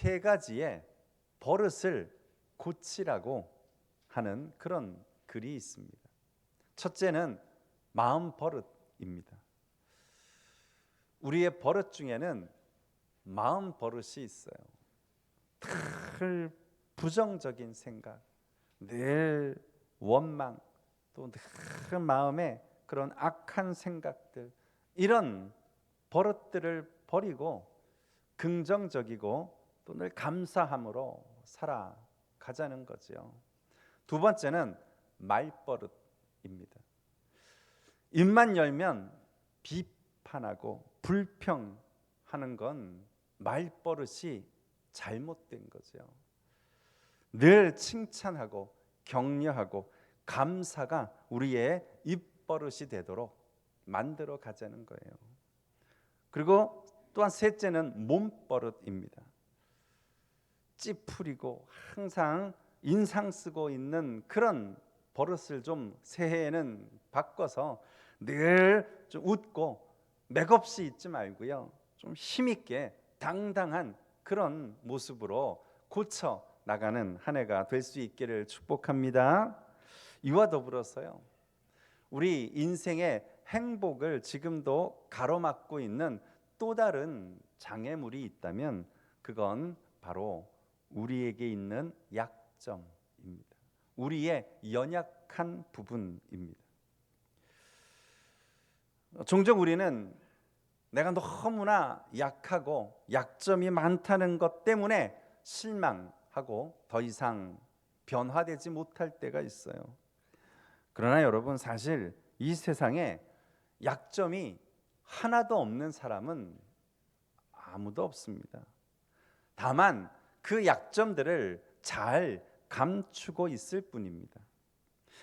세 가지의 버릇을 고치라고 하는 그런 글이 있습니다. 첫째는 마음 버릇입니다. 우리의 버릇 중에는 마음 버릇이 있어요. 늘 부정적인 생각, 늘 원망, 또 늘 마음에 그런 악한 생각들, 이런 버릇들을 버리고 긍정적이고 또 늘 감사함으로 살아가자는 거죠. 두 번째는 말버릇입니다. 입만 열면 비판하고 불평하는 건 말버릇이 잘못된 거죠. 늘 칭찬하고 격려하고 감사가 우리의 입버릇이 되도록 만들어 가자는 거예요. 그리고 또한 셋째는 몸버릇입니다. 찌푸리고 항상 인상 쓰고 있는 그런 버릇을 좀 새해에는 바꿔서 늘 좀 웃고 맥없이 있지 말고요, 좀 힘있게 당당한 그런 모습으로 고쳐 나가는 한 해가 될 수 있기를 축복합니다. 이와 더불어서요, 우리 인생의 행복을 지금도 가로막고 있는 또 다른 장애물이 있다면 그건 바로 우리에게 있는 약점입니다. 우리의 연약한 부분입니다. 종종 우리는 내가 너무나 약하고 약점이 많다는 것 때문에 실망하고 더 이상 변화되지 못할 때가 있어요. 그러나 여러분, 사실 이 세상에 약점이 하나도 없는 사람은 아무도 없습니다. 다만 그 약점들을 잘 감추고 있을 뿐입니다.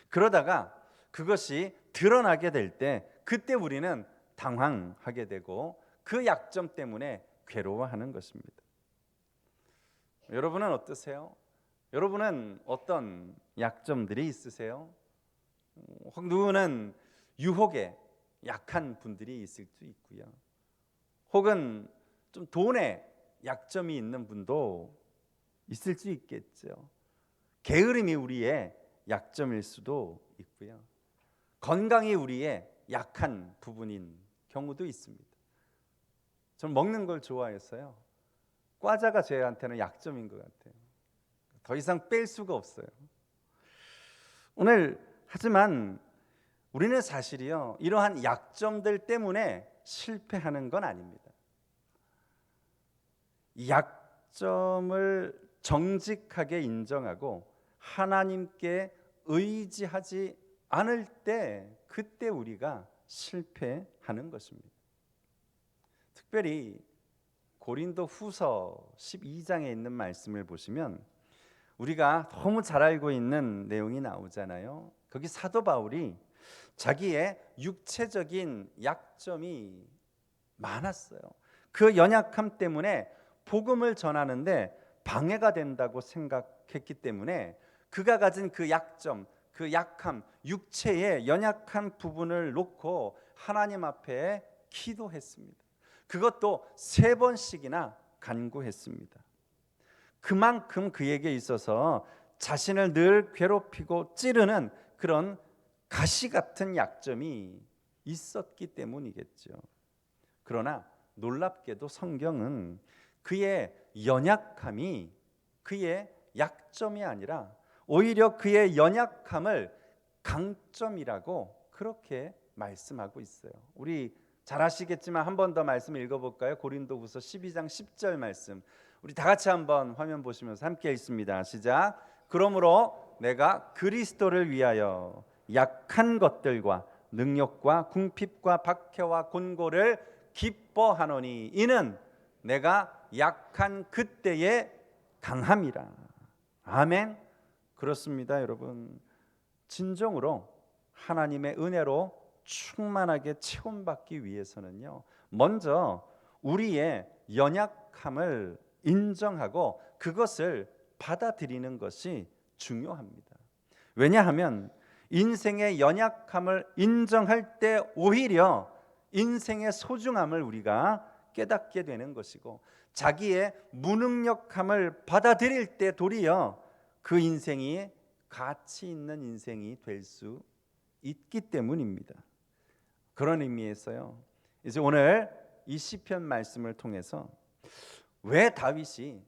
그러다가 그것이 드러나게 될 때 그때 우리는 당황하게 되고 그 약점 때문에 괴로워하는 것입니다. 여러분은 어떠세요? 여러분은 어떤 약점들이 있으세요? 혹 누구는 유혹에 약한 분들이 있을 수 있고요. 혹은 좀 돈에 약점이 있는 분도 있을 수 있겠죠. 게으름이 우리의 약점일 수도 있고요. 건강이 우리의 약한 부분인 경우도 있습니다. 저는 먹는 걸 좋아해서요, 과자가 저한테는 약점인 것 같아요. 더 이상 뺄 수가 없어요. 오늘 하지만 우리는 사실이요, 이러한 약점들 때문에 실패하는 건 아닙니다. 약점을 정직하게 인정하고 하나님께 의지하지 않을 때 그때 우리가 실패하는 것입니다. 특별히 고린도 후서 12장에 있는 말씀을 보시면 우리가 너무 잘 알고 있는 내용이 나오잖아요. 거기 사도 바울이 자기의 육체적인 약점이 많았어요. 그 연약함 때문에 복음을 전하는데 방해가 된다고 생각했기 때문에 그가 가진 그 약점, 그 약함, 육체의 연약한 부분을 놓고 하나님 앞에 기도했습니다. 그것도 3번씩이나 간구했습니다. 그만큼 그에게 있어서 자신을 늘 괴롭히고 찌르는 그런 가시 같은 약점이 있었기 때문이겠죠. 그러나 놀랍게도 성경은 그의 연약함이 그의 약점이 아니라 오히려 그의 연약함을 강점이라고 그렇게 말씀하고 있어요. 우리 잘 아시겠지만 한 번 더 말씀 읽어볼까요? 고린도후서 12장 10절 말씀, 우리 다 같이 한번 화면 보시면서 함께 읽습니다. 시작. 그러므로 내가 그리스도를 위하여 약한 것들과 능력과 궁핍과 박해와 곤고를 기뻐하노니 이는 내가 약한 그때의 강함이라. 아멘. 그렇습니다, 여러분. 진정으로 하나님의 은혜로 충만하게 체험받기 위해서는요, 먼저 우리의 연약함을 인정하고 그것을 받아들이는 것이 중요합니다. 왜냐하면 인생의 연약함을 인정할 때 오히려 인생의 소중함을 우리가 깨닫게 되는 것이고, 자기의 무능력함을 받아들일 때 도리어 그 인생이 가치 있는 인생이 될 수 있기 때문입니다. 그런 의미에서요, 이제 오늘 이 시편 말씀을 통해서 왜 다윗이,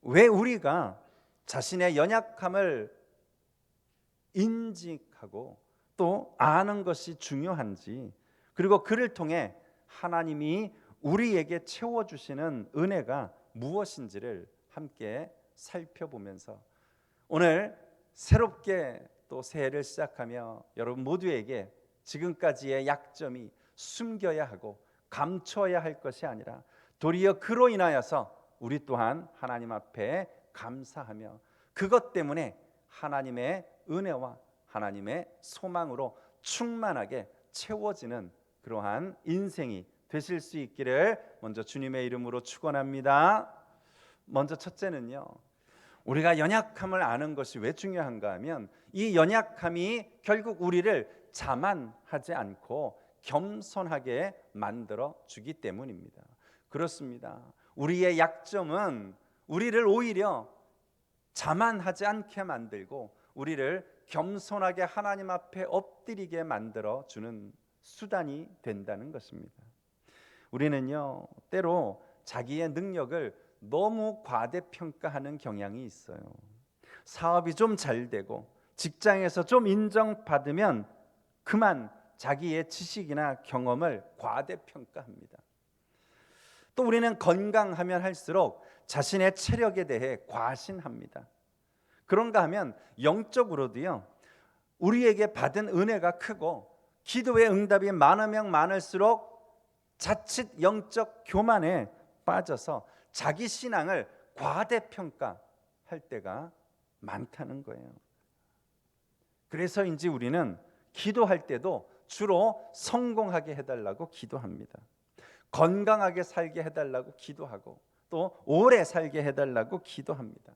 왜 우리가 자신의 연약함을 인식하고 또 아는 것이 중요한지, 그리고 그를 통해 하나님이 우리에게 채워주시는 은혜가 무엇인지를 함께 살펴보면서 오늘 새롭게 또 새해를 시작하며 여러분 모두에게 지금까지의 약점이 숨겨야 하고 감춰야 할 것이 아니라 도리어 그로 인하여서 우리 또한 하나님 앞에 감사하며 그것 때문에 하나님의 은혜와 하나님의 소망으로 충만하게 채워지는 그러한 인생이 되실 수 있기를 먼저 주님의 이름으로 축원합니다. 먼저 첫째는요, 우리가 연약함을 아는 것이 왜 중요한가 하면 이 연약함이 결국 우리를 자만하지 않고 겸손하게 만들어 주기 때문입니다. 그렇습니다. 우리의 약점은 우리를 오히려 자만하지 않게 만들고 우리를 겸손하게 하나님 앞에 엎드리게 만들어 주는 수단이 된다는 것입니다. 우리는요, 때로 자기의 능력을 너무 과대평가하는 경향이 있어요. 사업이 좀 잘 되고 직장에서 좀 인정받으면 그만 자기의 지식이나 경험을 과대평가합니다. 또 우리는 건강하면 할수록 자신의 체력에 대해 과신합니다. 그런가 하면 영적으로도요, 우리에게 받은 은혜가 크고 기도의 응답이 많으면 많을수록 자칫 영적 교만에 빠져서 자기 신앙을 과대평가할 때가 많다는 거예요. 그래서인지 우리는 기도할 때도 주로 성공하게 해달라고 기도합니다. 건강하게 살게 해달라고 기도하고 또 오래 살게 해달라고 기도합니다.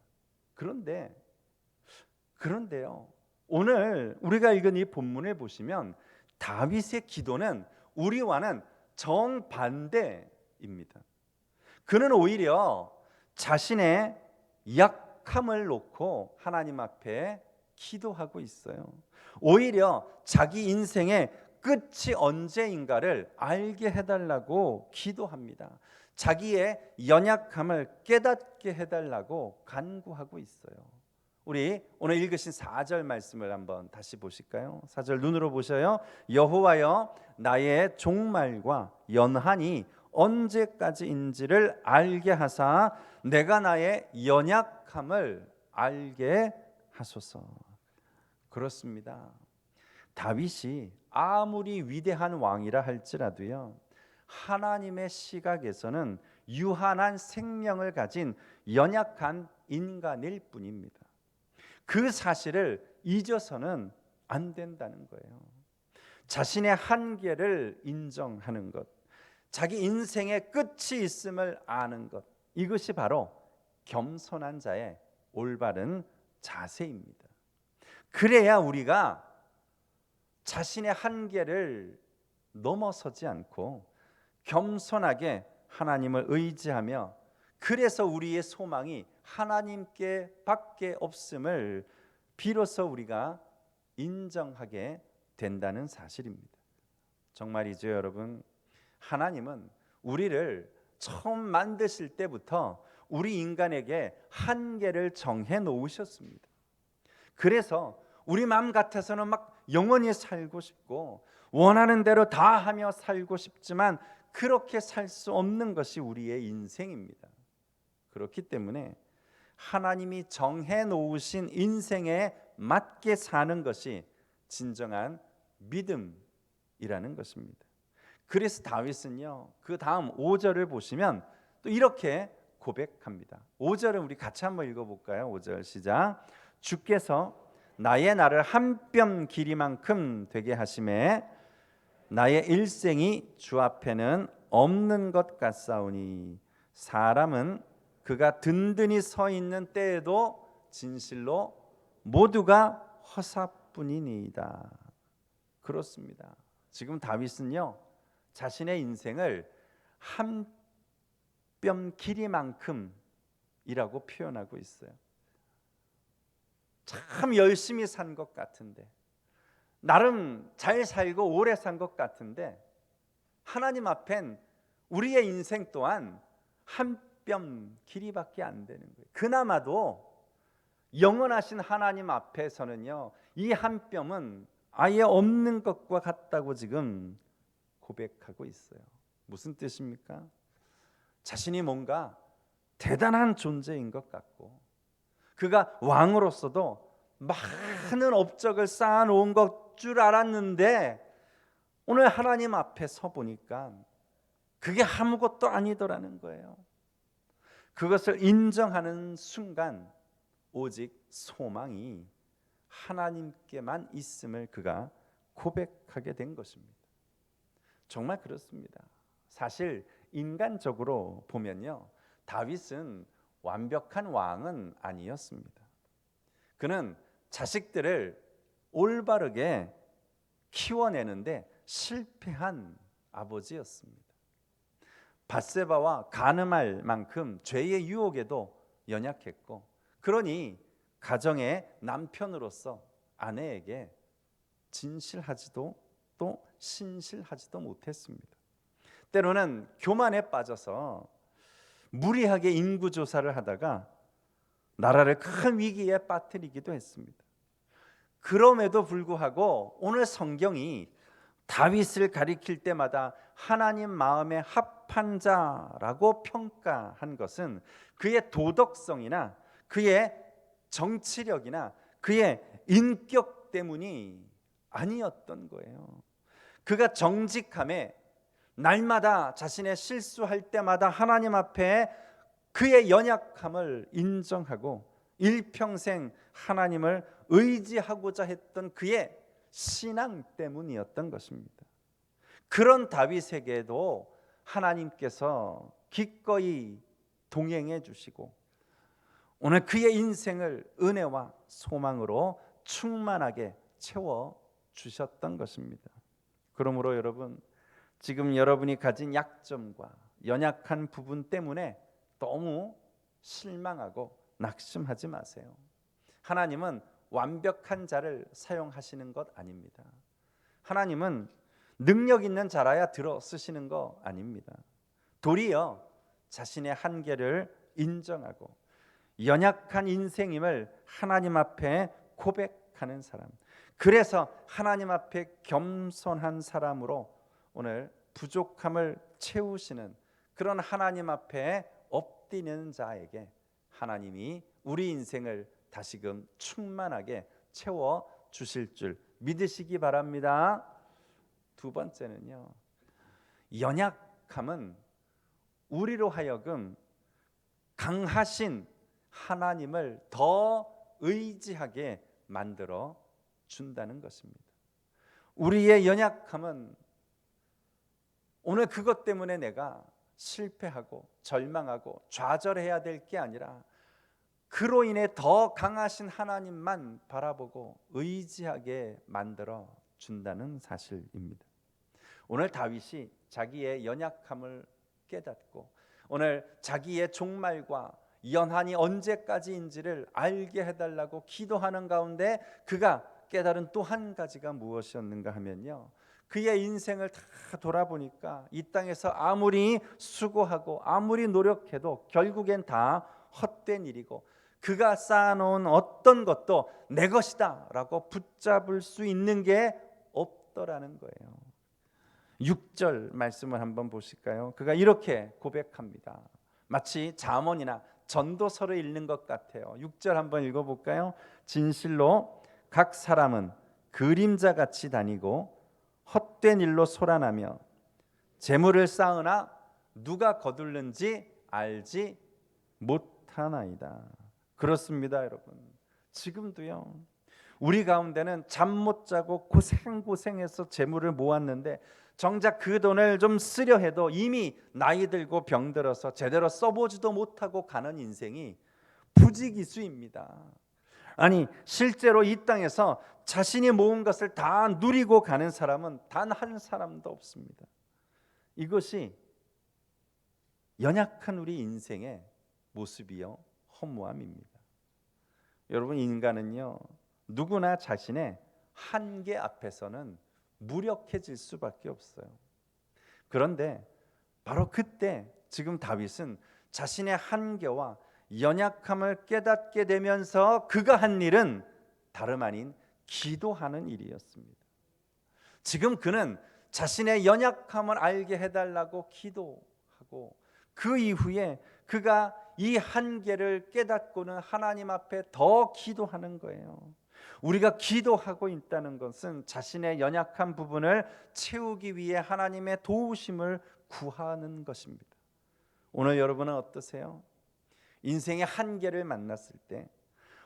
그런데요, 오늘 우리가 읽은 이 본문을 보시면 다윗의 기도는 우리와는 정반대입니다. 그는 오히려 자신의 약함을 놓고 하나님 앞에 기도하고 있어요. 오히려 자기 인생의 끝이 언제인가를 알게 해달라고 기도합니다. 자기의 연약함을 깨닫게 해달라고 간구하고 있어요. 우리 오늘 읽으신 4절 말씀을 한번 다시 보실까요? 4절 눈으로 보셔요. 여호와여, 나의 종말과 연한이 언제까지인지를 알게 하사 내가 나의 연약함을 알게 하소서. 그렇습니다. 다윗이 아무리 위대한 왕이라 할지라도요, 하나님의 시각에서는 유한한 생명을 가진 연약한 인간일 뿐입니다. 그 사실을 잊어서는 안 된다는 거예요. 자신의 한계를 인정하는 것, 자기 인생의 끝이 있음을 아는 것, 이것이 바로 겸손한 자의 올바른 자세입니다. 그래야 우리가 자신의 한계를 넘어서지 않고 겸손하게 하나님을 의지하며, 그래서 우리의 소망이 하나님께 밖에 없음을 비로소 우리가 인정하게 된다는 사실입니다. 정말이죠, 여러분. 하나님은 우리를 처음 만드실 때부터 우리 인간에게 한계를 정해 놓으셨습니다. 그래서 우리 마음 같아서는 막 영원히 살고 싶고 원하는 대로 다 하며 살고 싶지만 그렇게 살 수 없는 것이 우리의 인생입니다. 그렇기 때문에 하나님이 정해 놓으신 인생에 맞게 사는 것이 진정한 믿음이라는 것입니다. 그래서 다윗은요, 그 다음 5절을 보시면 또 이렇게 고백합니다. 5절은 우리 같이 한번 읽어볼까요? 5절 시작. 주께서 나의 날을 한 뼘 길이만큼 되게 하심에 나의 일생이 주 앞에는 없는 것 같사오니 사람은 그가 든든히 서 있는 때에도 진실로 모두가 허사뿐이니이다. 그렇습니다. 지금 다윗은요, 자신의 인생을 한 뺨 길이만큼이라고 표현하고 있어요. 참 열심히 산 것 같은데, 나름 잘 살고 오래 산 것 같은데, 하나님 앞엔 우리의 인생 또한 한 뼘 길이밖에 안 되는 거예요. 그나마도 영원하신 하나님 앞에서는요, 이 한 뼘은 아예 없는 것과 같다고 지금 고백하고 있어요. 무슨 뜻입니까? 자신이 뭔가 대단한 존재인 것 같고, 그가 왕으로서도 많은 업적을 쌓아놓은 것 줄 알았는데, 오늘 하나님 앞에 서 보니까 그게 아무것도 아니더라는 거예요. 그것을 인정하는 순간 오직 소망이 하나님께만 있음을 그가 고백하게 된 것입니다. 정말 그렇습니다. 사실 인간적으로 보면요, 다윗은 완벽한 왕은 아니었습니다. 그는 자식들을 올바르게 키워내는데 실패한 아버지였습니다. 밧세바와 간음할 만큼 죄의 유혹에도 연약했고, 그러니 가정의 남편으로서 아내에게 진실하지도 또 신실하지도 못했습니다. 때로는 교만에 빠져서 무리하게 인구조사를 하다가 나라를 큰 위기에 빠뜨리기도 했습니다. 그럼에도 불구하고 오늘 성경이 다윗을 가리킬 때마다 하나님 마음에 합한 자라고 평가한 것은 그의 도덕성이나 그의 정치력이나 그의 인격 때문이 아니었던 거예요. 그가 정직함에 날마다 자신의 실수할 때마다 하나님 앞에 그의 연약함을 인정하고 일평생 하나님을 의지하고자 했던 그의 신앙 때문이었던 것입니다. 그런 다윗에게도 하나님께서 기꺼이 동행해 주시고 오늘 그의 인생을 은혜와 소망으로 충만하게 채워 주셨던 것입니다. 그러므로 여러분, 지금 여러분이 가진 약점과 연약한 부분 때문에 너무 실망하고 낙심하지 마세요. 하나님은 완벽한 자를 사용하시는 것 아닙니다. 하나님은 능력 있는 자라야 들어 쓰시는 거 아닙니다. 도리어 자신의 한계를 인정하고 연약한 인생임을 하나님 앞에 고백하는 사람, 그래서 하나님 앞에 겸손한 사람으로 오늘 부족함을 채우시는 그런 하나님 앞에 엎드리는 자에게 하나님이 우리 인생을 다시금 충만하게 채워 주실 줄 믿으시기 바랍니다. 두 번째는요, 연약함은 우리로 하여금 강하신 하나님을 더 의지하게 만들어 준다는 것입니다. 우리의 연약함은 오늘 그것 때문에 내가 실패하고 절망하고 좌절해야 될 게 아니라 그로 인해 더 강하신 하나님만 바라보고 의지하게 만들어 준다는 사실입니다. 오늘 다윗이 자기의 연약함을 깨닫고 오늘 자기의 종말과 연한이 언제까지인지를 알게 해달라고 기도하는 가운데 그가 깨달은 또 한 가지가 무엇이었는가 하면요, 그의 인생을 다 돌아보니까 이 땅에서 아무리 수고하고 아무리 노력해도 결국엔 다 헛된 일이고 그가 쌓아놓은 어떤 것도 내 것이다 라고 붙잡을 수 있는 게 없더라는 거예요. 6절 말씀을 한번 보실까요? 그가 이렇게 고백합니다. 마치 잠언이나 전도서를 읽는 것 같아요. 6절 한번 읽어볼까요? 진실로 각 사람은 그림자같이 다니고 헛된 일로 소란하며 재물을 쌓으나 누가 거둘는지 알지 못하나이다. 그렇습니다, 여러분. 지금도요, 우리 가운데는 잠 못 자고 고생해서 재물을 모았는데 정작 그 돈을 좀 쓰려 해도 이미 나이 들고 병 들어서 제대로 써보지도 못하고 가는 인생이 부지기수입니다. 아니, 실제로 이 땅에서 자신이 모은 것을 다 누리고 가는 사람은 단 한 사람도 없습니다. 이것이 연약한 우리 인생의 모습이요 허무함입니다. 여러분, 인간은요 누구나 자신의 한계 앞에서는 무력해질 수밖에 없어요. 그런데 바로 그때 지금 다윗은 자신의 한계와 연약함을 깨닫게 되면서 그가 한 일은 다름 아닌 기도하는 일이었습니다. 지금 그는 자신의 연약함을 알게 해달라고 기도하고 그 이후에 그가 이 한계를 깨닫고는 하나님 앞에 더 기도하는 거예요. 우리가 기도하고 있다는 것은 자신의 연약한 부분을 채우기 위해 하나님의 도우심을 구하는 것입니다. 오늘 여러분은 어떠세요? 인생의 한계를 만났을 때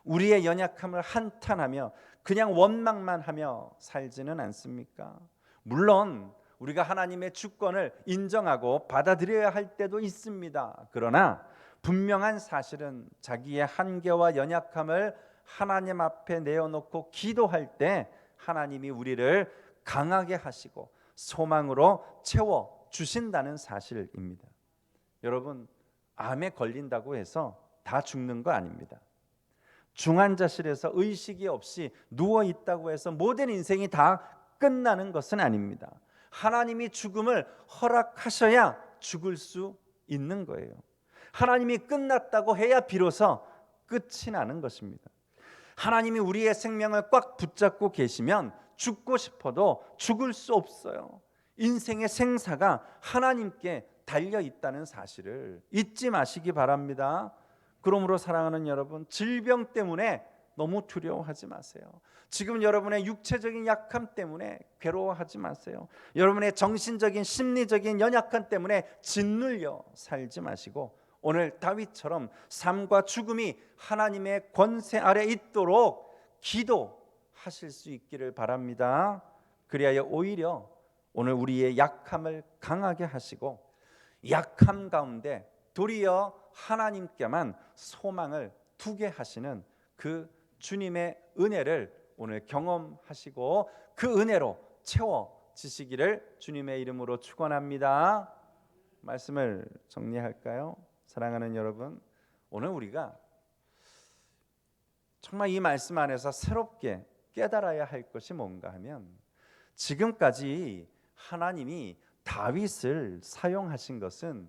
우리의 연약함을 한탄하며 그냥 원망만 하며 살지는 않습니까? 물론 우리가 하나님의 주권을 인정하고 받아들여야 할 때도 있습니다. 그러나 분명한 사실은 자기의 한계와 연약함을 하나님 앞에 내어놓고 기도할 때 하나님이 우리를 강하게 하시고 소망으로 채워 주신다는 사실입니다. 여러분, 암에 걸린다고 해서 다 죽는 거 아닙니다. 중환자실에서 의식이 없이 누워 있다고 해서 모든 인생이 다 끝나는 것은 아닙니다. 하나님이 죽음을 허락하셔야 죽을 수 있는 거예요. 하나님이 끝났다고 해야 비로소 끝이 나는 것입니다. 하나님이 우리의 생명을 꽉 붙잡고 계시면 죽고 싶어도 죽을 수 없어요. 인생의 생사가 하나님께 달려 있다는 사실을 잊지 마시기 바랍니다. 그러므로 사랑하는 여러분, 질병 때문에 너무 두려워하지 마세요. 지금 여러분의 육체적인 약함 때문에 괴로워하지 마세요. 여러분의 정신적인 심리적인 연약함 때문에 짓눌려 살지 마시고 오늘 다윗처럼 삶과 죽음이 하나님의 권세 아래 있도록 기도하실 수 있기를 바랍니다. 그리하여 오히려 오늘 우리의 약함을 강하게 하시고 약함 가운데 도리어 하나님께만 소망을 두게 하시는 그 주님의 은혜를 오늘 경험하시고 그 은혜로 채워지시기를 주님의 이름으로 축원합니다. 말씀을 정리할까요? 사랑하는 여러분, 오늘 우리가 정말 이 말씀 안에서 새롭게 깨달아야 할 것이 뭔가 하면 지금까지 하나님이 다윗을 사용하신 것은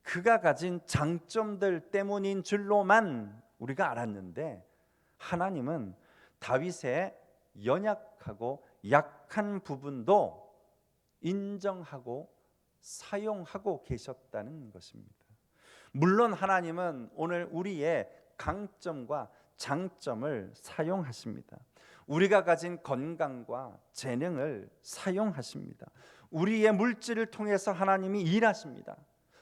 그가 가진 장점들 때문인 줄로만 우리가 알았는데 하나님은 다윗의 연약하고 약한 부분도 인정하고 사용하고 계셨다는 것입니다. 물론 하나님은 오늘 우리의 강점과 장점을 사용하십니다. 우리가 가진 건강과 재능을 사용하십니다. 우리의 물질을 통해서 하나님이 일하십니다.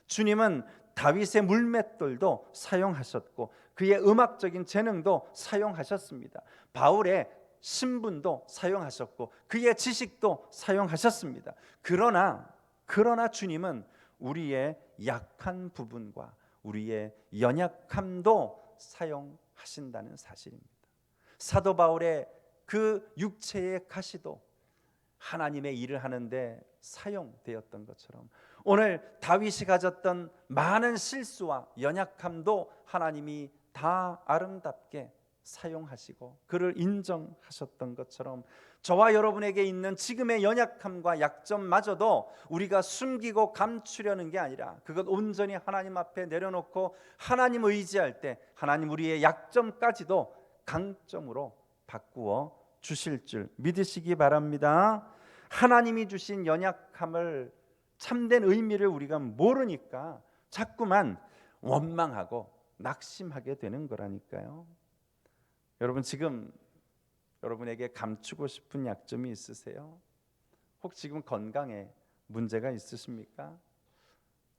주님은 다윗의 물맷돌도 사용하셨고 그의 음악적인 재능도 사용하셨습니다. 바울의 신분도 사용하셨고 그의 지식도 사용하셨습니다. 그러나 주님은 우리의 약한 부분과 우리의 연약함도 사용하신다는 사실입니다. 사도 바울의 그 육체의 가시도 하나님의 일을 하는데 사용되었던 것처럼 오늘 다윗이 가졌던 많은 실수와 연약함도 하나님이 다 아름답게 사용하시고 그를 인정하셨던 것처럼 저와 여러분에게 있는 지금의 연약함과 약점마저도 우리가 숨기고 감추려는 게 아니라 그것 온전히 하나님 앞에 내려놓고 하나님 의지할 때 하나님 우리의 약점까지도 강점으로 바꾸어 주실 줄 믿으시기 바랍니다. 하나님이 주신 연약함을 참된 의미를 우리가 모르니까 자꾸만 원망하고 낙심하게 되는 거라니까요. 여러분, 지금 여러분에게 감추고 싶은 약점이 있으세요? 혹 지금 건강에 문제가 있으십니까?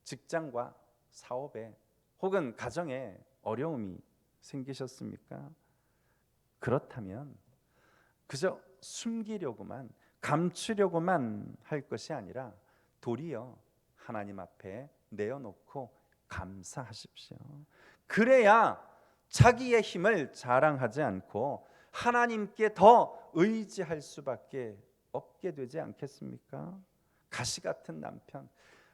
직장과 사업에 혹은 가정에 어려움이 생기셨습니까? 그렇다면 그저 숨기려고만 감추려고만 할 것이 아니라 도리어 하나님 앞에 내어놓고 감사하십시오. 그래야 자기의 힘을 자랑하지 않고 하나님께 더 의지할 수밖에 없게 되지 않겠습니까? 가시 같은 남편,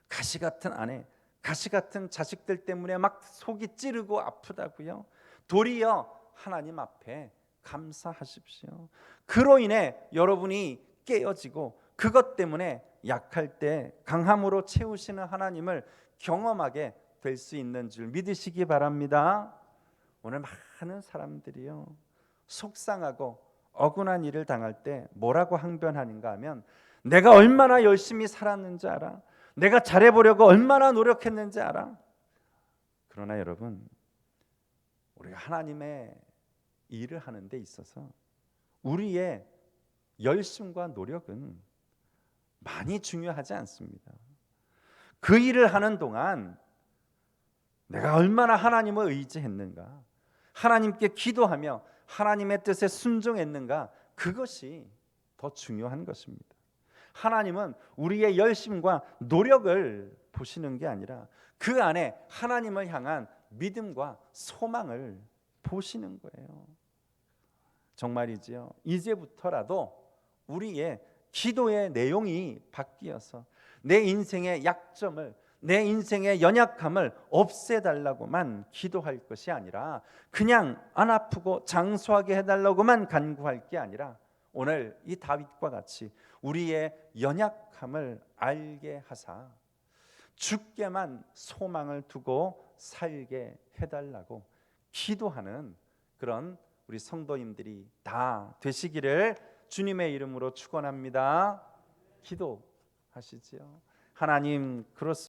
가시 같은 아내, 가시 같은 자식들 때문에 막 속이 찌르고 아프다고요? 도리어 하나님 앞에 감사하십시오. 그로 인해 여러분이 깨어지고 그것 때문에 약할 때 강함으로 채우시는 하나님을 경험하게 될 수 있는 줄 믿으시기 바랍니다. 오늘 많은 사람들이요, 속상하고 억울한 일을 당할 때 뭐라고 항변하는가 하면, 내가 얼마나 열심히 살았는지 알아? 내가 잘해보려고 얼마나 노력했는지 알아? 그러나 여러분, 우리가 하나님의 일을 하는 데 있어서 우리의 열심과 노력은 많이 중요하지 않습니다. 그 일을 하는 동안 내가 얼마나 하나님을 의지했는가, 하나님께 기도하며 하나님의 뜻에 순종했는가, 그것이 더 중요한 것입니다. 하나님은 우리의 열심과 노력을 보시는 게 아니라 그 안에 하나님을 향한 믿음과 소망을 보시는 거예요. 정말이지요. 이제부터라도 우리의 기도의 내용이 바뀌어서 내 인생의 약점을, 내 인생의 연약함을 없애달라고만 기도할 것이 아니라, 그냥 안 아프고 장수하게 해달라고만 간구할 게 아니라, 오늘 이 다윗과 같이 우리의 연약함을 알게 하사 주께만 소망을 두고 살게 해달라고 기도하는 그런 우리 성도님들이 다 되시기를 주님의 이름으로 축원합니다. 기도하시지요. 하나님, 그렇습니다.